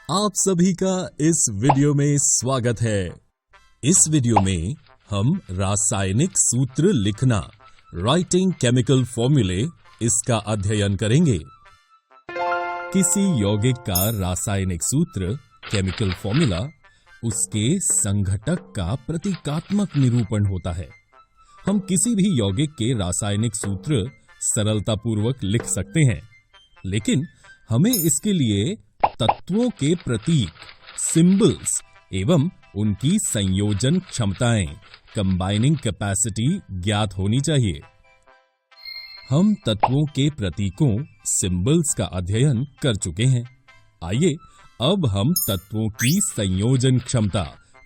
आप सभी का इस वीडियो में स्वागत है। इस वीडियो में हम रासायनिक सूत्र लिखना, राइटिंग केमिकल फॉर्मूले, इसका अध्ययन करेंगे। किसी यौगिक का रासायनिक सूत्र, केमिकल फॉर्मूला, उसके संघटक का प्रतीकात्मक निरूपण होता है। हम किसी भी यौगिक के रासायनिक सूत्र सरलतापूर्वक लिख सकते हैं, लेकिन हमें इसके लिए तत्वों के प्रतीक, सिंबल्स एवं उनकी संयोजन क्षमताएं, कंबाइनिंग कैपेसिटी ज्ञात होनी चाहिए। हम तत्वों के प्रतीकों, सिंबल्स का अध्ययन कर चुके हैं। आइए अब हम तत्वों की संयोजन क्षमता,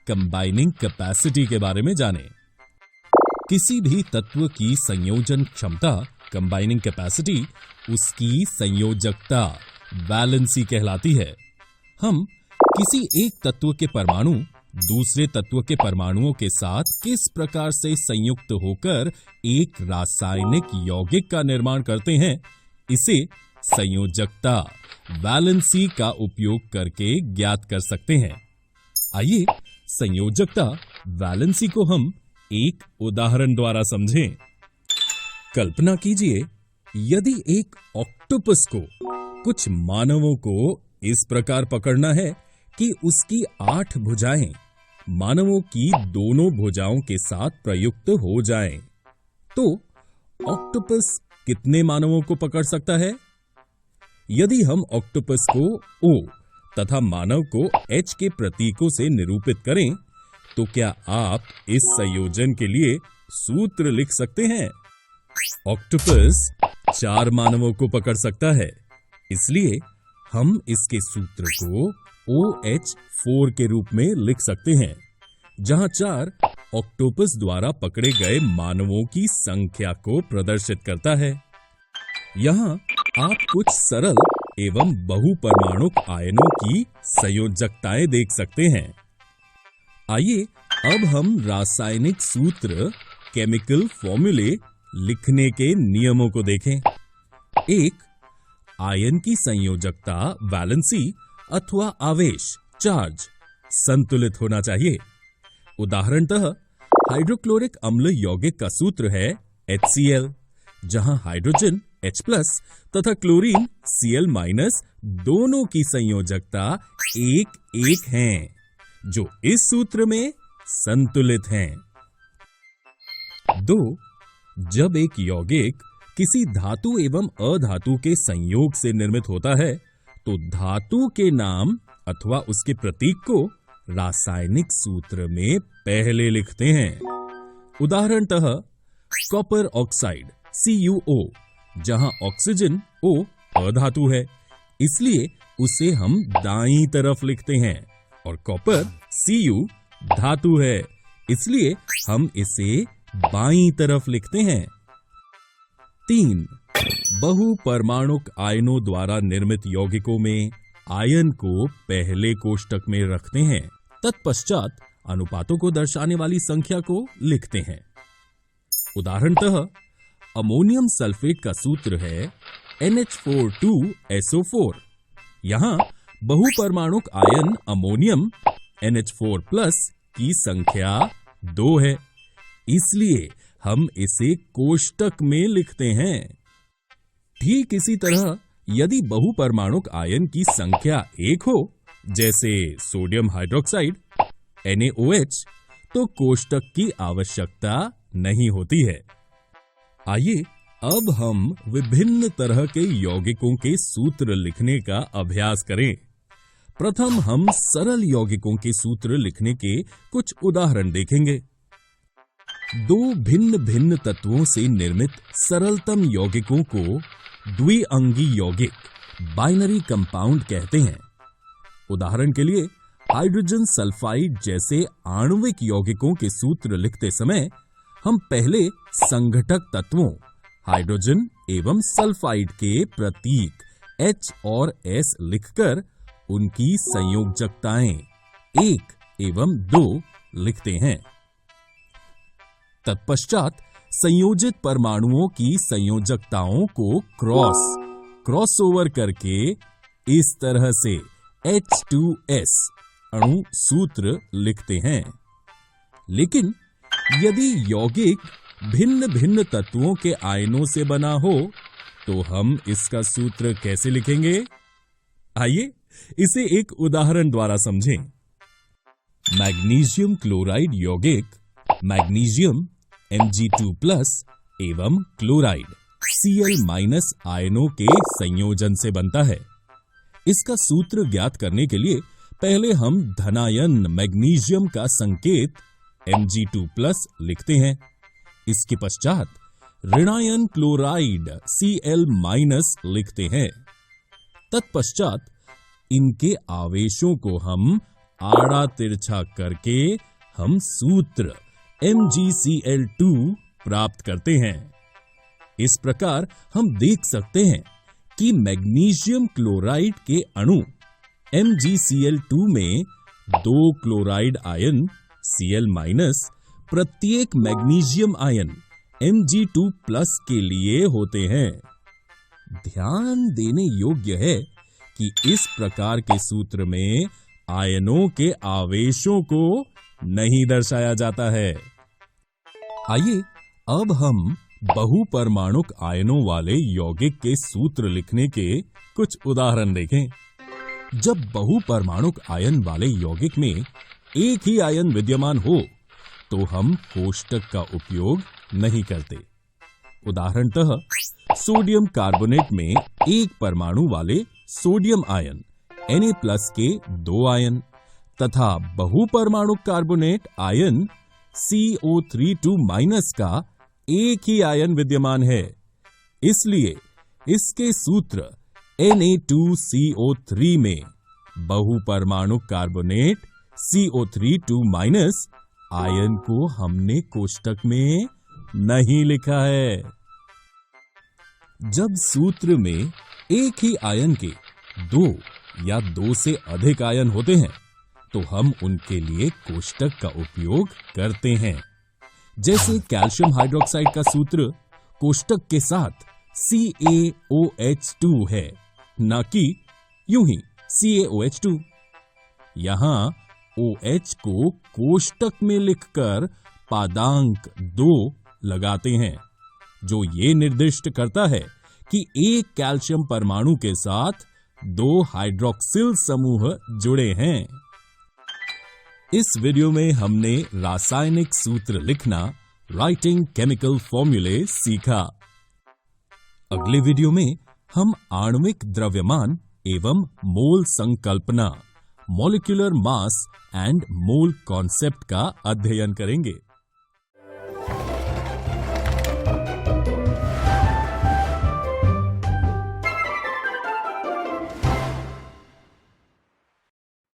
कंबाइनिंग कैपेसिटी के बारे में जानें। किसी भी तत्व की संयोजन क्षमता, कंबाइनिंग कैपेसिटी, उसकी संयोजकता, वैलेंसी कहलाती है। हम किसी एक तत्व के परमाणु दूसरे तत्व के परमाणुओं के साथ किस प्रकार से संयुक्त होकर एक रासायनिक यौगिक का निर्माण करते हैं, इसे संयोजकता, वैलेंसी का उपयोग करके ज्ञात कर सकते हैं। आइए संयोजकता, वैलेंसी को हम एक उदाहरण द्वारा समझें। कल्पना कीजिए, यदि एक ऑक्टोपस को कुछ मानवों को इस प्रकार पकड़ना है कि उसकी 8 भुजाएं मानवों की दोनों भुजाओं के साथ प्रयुक्त हो जाएं, तो ऑक्टोपस कितने मानवों को पकड़ सकता है? यदि हम ऑक्टोपस को O तथा मानव को H के प्रतीकों से निरूपित करें, तो क्या आप इस संयोजन के लिए सूत्र लिख सकते हैं? ऑक्टोपस 4 मानवों को पकड़ सकता है, इसलिए हम इसके सूत्र को OH4 के रूप में लिख सकते हैं, जहां 4 ऑक्टोपस द्वारा पकड़े गए मानवों की संख्या को प्रदर्शित करता है। यहां आप कुछ सरल एवं बहुपरमाणुक आयनों की संयोजकताएं देख सकते हैं। आइए अब हम रासायनिक सूत्र, केमिकल फॉर्मूले लिखने के नियमों को देखें। 1. आयन की संयोजकता, वैलेंसी अथवा आवेश, चार्ज, संतुलित होना चाहिए। उदाहरणतः हाइड्रोक्लोरिक अम्ल यौगिक का सूत्र है HCl, जहां हाइड्रोजन H+ तथा क्लोरीन Cl- दोनों की संयोजकता 1:1 हैं, जो इस सूत्र में संतुलित हैं। 2. जब एक यौगिक किसी धातु एवं अधातु के संयोग से निर्मित होता है, तो धातु के नाम अथवा उसके प्रतीक को रासायनिक सूत्र में पहले लिखते हैं। उदाहरणतः कॉपर ऑक्साइड CuO, जहां ऑक्सीजन O अधातु है, इसलिए उसे हम दाईं तरफ लिखते हैं, और कॉपर Cu धातु है, इसलिए हम इसे बाईं तरफ लिखते हैं। 3. बहुपरमाणुक आयनों द्वारा निर्मित यौगिकों में आयन को पहले कोष्टक में रखते हैं, तत्पश्चात अनुपातों को दर्शाने वाली संख्या को लिखते हैं। उदाहरणतः अमोनियम सल्फेट का सूत्र है NH42SO4। यहां बहुपरमाणुक आयन अमोनियम NH4+ की संख्या 2 है, इसलिए हम इसे कोष्टक में लिखते हैं। ठीक इसी तरह यदि बहुपरमाणुक आयन की संख्या 1 हो, जैसे सोडियम हाइड्रोक्साइड NaOH, तो कोष्टक की आवश्यकता नहीं होती है। आइए अब हम विभिन्न तरह के यौगिकों के सूत्र लिखने का अभ्यास करें। प्रथम हम सरल यौगिकों के सूत्र लिखने के कुछ उदाहरण देखेंगे। 2 भिन्न भिन्न तत्वों से निर्मित सरलतम यौगिकों को द्विअंगी यौगिक, बाइनरी कंपाउंड कहते हैं। उदाहरण के लिए हाइड्रोजन सल्फाइड जैसे आणविक यौगिकों के सूत्र लिखते समय हम पहले संघटक तत्वों हाइड्रोजन एवं सल्फाइड के प्रतीक H और S लिखकर उनकी संयोजकताएं 1 एवं 2 लिखते हैं। तत्पश्चात संयोजित परमाणुओं की संयोजकताओं को क्रॉस ओवर करके इस तरह से H2S अणु सूत्र लिखते हैं। लेकिन यदि यौगिक भिन्न भिन्न तत्वों के आयनों से बना हो तो हम इसका सूत्र कैसे लिखेंगे? आइए इसे एक उदाहरण द्वारा समझें। मैग्नीशियम क्लोराइड यौगिक मैग्नीशियम Mg2+ एवं क्लोराइड Cl- आयनों के संयोजन से बनता है। इसका सूत्र ज्ञात करने के लिए पहले हम धनायन मैग्नीशियम का संकेत Mg2+ लिखते हैं। इसके पश्चात ऋणायन क्लोराइड Cl- लिखते हैं। तत्पश्चात इनके आवेशों को हम आड़ा तिरछा करके हम सूत्र MgCl2 प्राप्त करते हैं। इस प्रकार हम देख सकते हैं कि मैग्नीशियम क्लोराइड के अणु MgCl2 में 2 क्लोराइड आयन Cl- प्रत्येक मैग्नीशियम आयन Mg2+ के लिए होते हैं। ध्यान देने योग्य है कि इस प्रकार के सूत्र में आयनों के आवेशों को नहीं दर्शाया जाता है। आइए अब हम बहुपरमाणुक आयनों वाले यौगिक के सूत्र लिखने के कुछ उदाहरण देखें। जब बहुपरमाणुक आयन वाले यौगिक में एक ही आयन विद्यमान हो तो हम कोष्टक का उपयोग नहीं करते। उदाहरणतः सोडियम कार्बोनेट में एक परमाणु वाले सोडियम आयन Na+ के 2 आयन तथा बहुपरमाणुक कार्बोनेट आयन CO3+ का एक ही आयन विद्यमान है। इसलिए इसके सूत्र Na2CO3 में बहुपरमाणुक कार्बोनेट CO3+ आयन को हमने कोष्टक में नहीं लिखा है। जब सूत्र में एक ही आयन के 2 या 2 से अधिक आयन होते हैं तो हम उनके लिए कोष्टक का उपयोग करते हैं। जैसे कैल्शियम हाइड्रोक्साइड का सूत्र कोष्टक के साथ CaOH2 है, न कि यूं ही CaOH2। यहां OH को कोष्टक में लिखकर पादांक 2 लगाते हैं, जो ये निर्दिष्ट करता है कि एक कैल्शियम परमाणु के साथ 2 हाइड्रोक्सिल समूह जुड़े हैं। इस वीडियो में हमने रासायनिक सूत्र लिखना, राइटिंग केमिकल फॉर्मूले सीखा। अगले वीडियो में हम आणविक द्रव्यमान एवं मोल संकल्पना, molecular mass and mole concept का अध्ययन करेंगे।